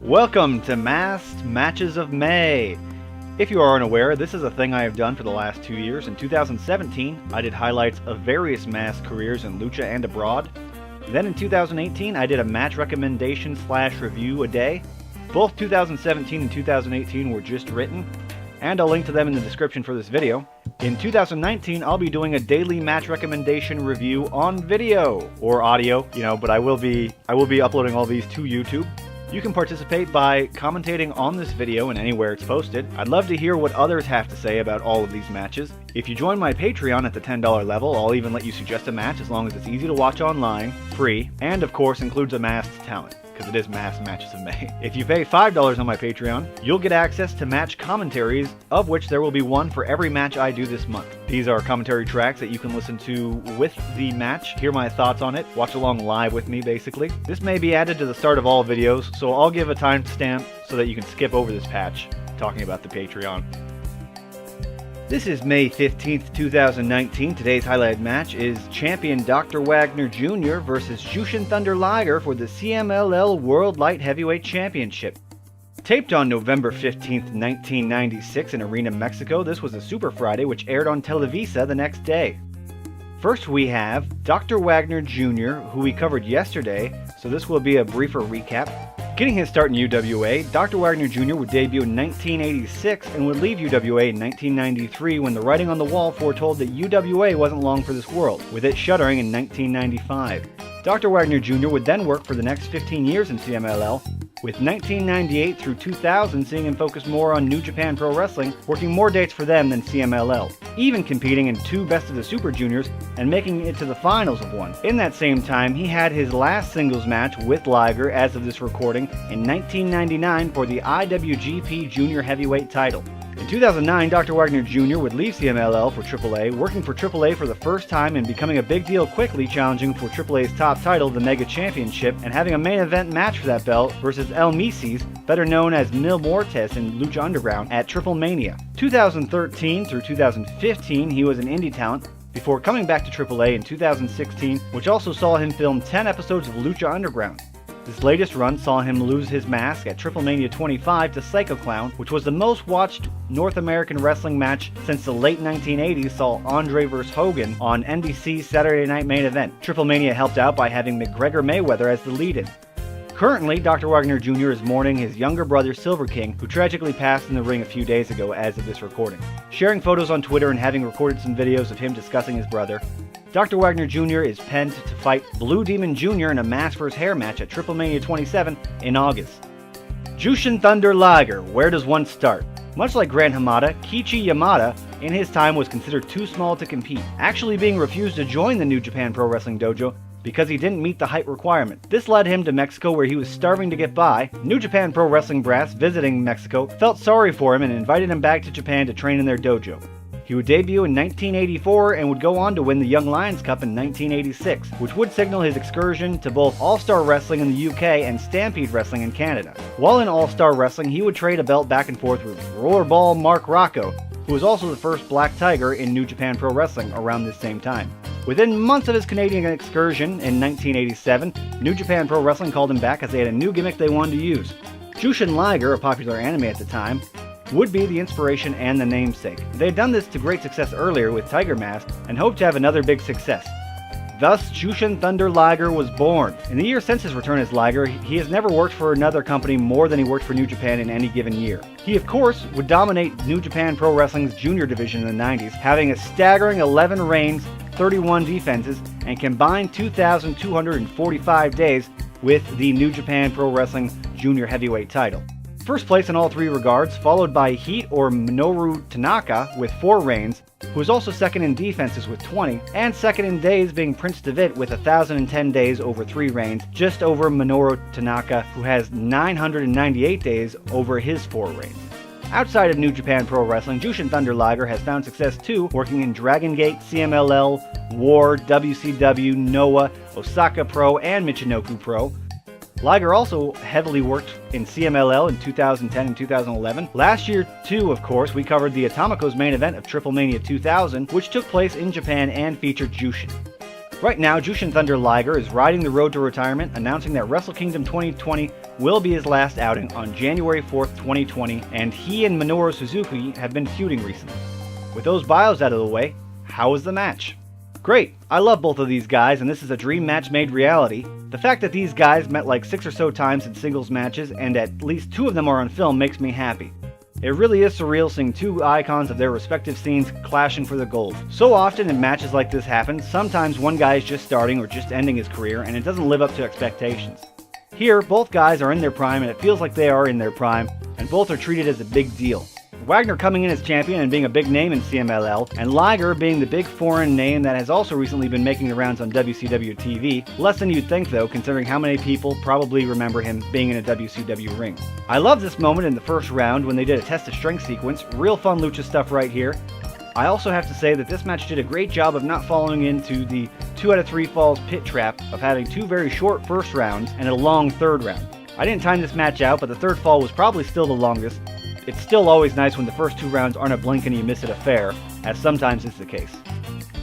Welcome to Masked Matches of May. If you are unaware, this is a thing I have done for the last 2 years. In 2017, I did highlights of various masked careers in Lucha and abroad. Then in 2018, I did a match recommendation / review a day. Both 2017 and 2018 were just written, and I'll link to them in the description for this video. In 2019, I'll be doing a daily match recommendation review on video, or audio, but I will be uploading all these to YouTube. You can participate by commentating on this video and anywhere it's posted. I'd love to hear what others have to say about all of these matches. If you join my Patreon at the $10 level, I'll even let you suggest a match as long as it's easy to watch online, free, and of course includes a masked talent, because it is Masked Matches of May. If you pay $5 on my Patreon, you'll get access to match commentaries, of which there will be one for every match I do this month. These are commentary tracks that you can listen to with the match, hear my thoughts on it, watch along live with me basically. This may be added to the start of all videos, so I'll give a timestamp so that you can skip over this patch talking about the Patreon. This is May 15th, 2019. Today's highlighted match is champion Dr. Wagner Jr. versus Jushin Thunder Liger for the CMLL World Light Heavyweight Championship. Taped on November 15th, 1996 in Arena, Mexico, this was a Super Friday which aired on Televisa the next day. First we have Dr. Wagner Jr., who we covered yesterday, so this will be a briefer recap. Getting his start in UWA, Dr. Wagner Jr. would debut in 1986 and would leave UWA in 1993 when the writing on the wall foretold that UWA wasn't long for this world, with it shuttering in 1995. Dr. Wagner Jr. would then work for the next 15 years in CMLL, with 1998 through 2000 seeing him focus more on New Japan Pro Wrestling, working more dates for them than CMLL, even competing in 2 Best of the Super Juniors and making it to the finals of one. In that same time, he had his last singles match with Liger as of this recording in 1999 for the IWGP Junior Heavyweight title. In 2009, Dr. Wagner Jr. would leave CMLL for AAA, working for AAA for the first time and becoming a big deal quickly, challenging for AAA's top title, the Mega Championship, and having a main event match for that belt versus El Mises, better known as Mil Muertes in Lucha Underground, at Triple Mania. 2013 through 2015, he was an indie talent, before coming back to AAA in 2016, which also saw him film 10 episodes of Lucha Underground. This latest run saw him lose his mask at Triple Mania 25 to Psycho Clown, which was the most watched North American wrestling match since the late 1980s saw Andre vs. Hogan on NBC's Saturday Night Main Event. Triple Mania helped out by having McGregor Mayweather as the lead-in. Currently, Dr. Wagner Jr. is mourning his younger brother Silver King, who tragically passed in the ring a few days ago as of this recording. Sharing photos on Twitter and having recorded some videos of him discussing his brother, Dr. Wagner Jr. is penned to fight Blue Demon Jr. in a mask vs. hair match at Triple Mania 27 in August. Jushin Thunder Liger, where does one start? Much like Gran Hamada, Kichi Yamada in his time was considered too small to compete, actually being refused to join the New Japan Pro Wrestling Dojo because he didn't meet the height requirement. This led him to Mexico, where he was starving to get by. New Japan Pro Wrestling brass visiting Mexico felt sorry for him and invited him back to Japan to train in their dojo. He would debut in 1984 and would go on to win the Young Lions Cup in 1986, which would signal his excursion to both All-Star Wrestling in the UK and Stampede Wrestling in Canada. While in All-Star Wrestling, he would trade a belt back and forth with Rollerball Mark Rocco, who was also the first Black Tiger in New Japan Pro Wrestling around this same time. Within months of his Canadian excursion in 1987, New Japan Pro Wrestling called him back as they had a new gimmick they wanted to use. Jushin Liger, a popular anime at the time, would be the inspiration and the namesake. They had done this to great success earlier with Tiger Mask and hoped to have another big success. Thus, Jushin Thunder Liger was born. In the year since his return as Liger, he has never worked for another company more than he worked for New Japan in any given year. He, of course, would dominate New Japan Pro Wrestling's junior division in the 90s, having a staggering 11 reigns, 31 defenses, and combined 2,245 days with the New Japan Pro Wrestling Junior Heavyweight title. First place in all 3 regards, followed by Heat or Minoru Tanaka with 4 reigns, who is also second in defenses with 20, and second in days being Prince Devitt with 1,010 days over 3 reigns, just over Minoru Tanaka, who has 998 days over his 4 reigns. Outside of New Japan Pro Wrestling, Jushin Thunder Liger has found success too, working in Dragon Gate, CMLL, War, WCW, Noah, Osaka Pro, and Michinoku Pro. Liger also heavily worked in CMLL in 2010 and 2011. Last year, too, of course, we covered the Atomicos main event of Triple Mania 2000, which took place in Japan and featured Jushin. Right now, Jushin Thunder Liger is riding the road to retirement, announcing that Wrestle Kingdom 2020 will be his last outing on January 4th, 2020, and he and Minoru Suzuki have been feuding recently. With those bios out of the way, how was the match? Great! I love both of these guys, and this is a dream match made reality. The fact that these guys met like 6 or so times in singles matches, and at least 2 of them are on film, makes me happy. It really is surreal seeing 2 icons of their respective scenes clashing for the gold. So often in matches like this happen, sometimes one guy is just starting or just ending his career, and it doesn't live up to expectations. Here, both guys are in their prime, and it feels like they are in their prime, and both are treated as a big deal. Wagner coming in as champion and being a big name in CMLL, and Liger being the big foreign name that has also recently been making the rounds on WCW TV, less than you'd think though, considering how many people probably remember him being in a WCW ring. I love this moment in the first round when they did a test of strength sequence, real fun Lucha stuff right here. I also have to say that this match did a great job of not falling into the 2 out of 3 falls pit trap of having 2 very short first rounds and a long third round. I didn't time this match out, but the third fall was probably still the longest. It's still always nice when the first 2 rounds aren't a blink and you miss it affair, as sometimes is the case.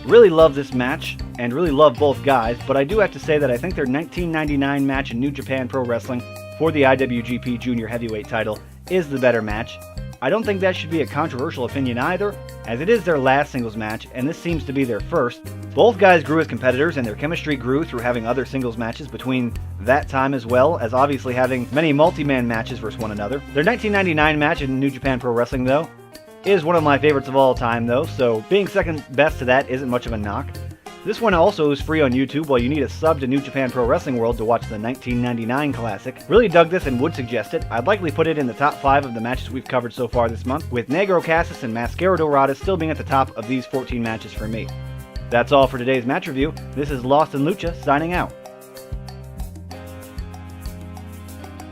Really love this match, and really love both guys, but I do have to say that I think their 1999 match in New Japan Pro Wrestling for the IWGP Junior Heavyweight title is the better match. I don't think that should be a controversial opinion either, as it is their last singles match, and this seems to be their first. Both guys grew as competitors, and their chemistry grew through having other singles matches between that time, as well as obviously having many multi-man matches versus one another. Their 1999 match in New Japan Pro Wrestling, though, is one of my favorites of all time, though, so being second best to that isn't much of a knock. This one also is free on YouTube, while you need a sub to New Japan Pro Wrestling World to watch the 1999 classic. Really dug this and would suggest it. I'd likely put it in the top 5 of the matches we've covered so far this month, with Negro Casas and Mascara Dorada still being at the top of these 14 matches for me. That's all for today's match review. This is Lost in Lucha, signing out.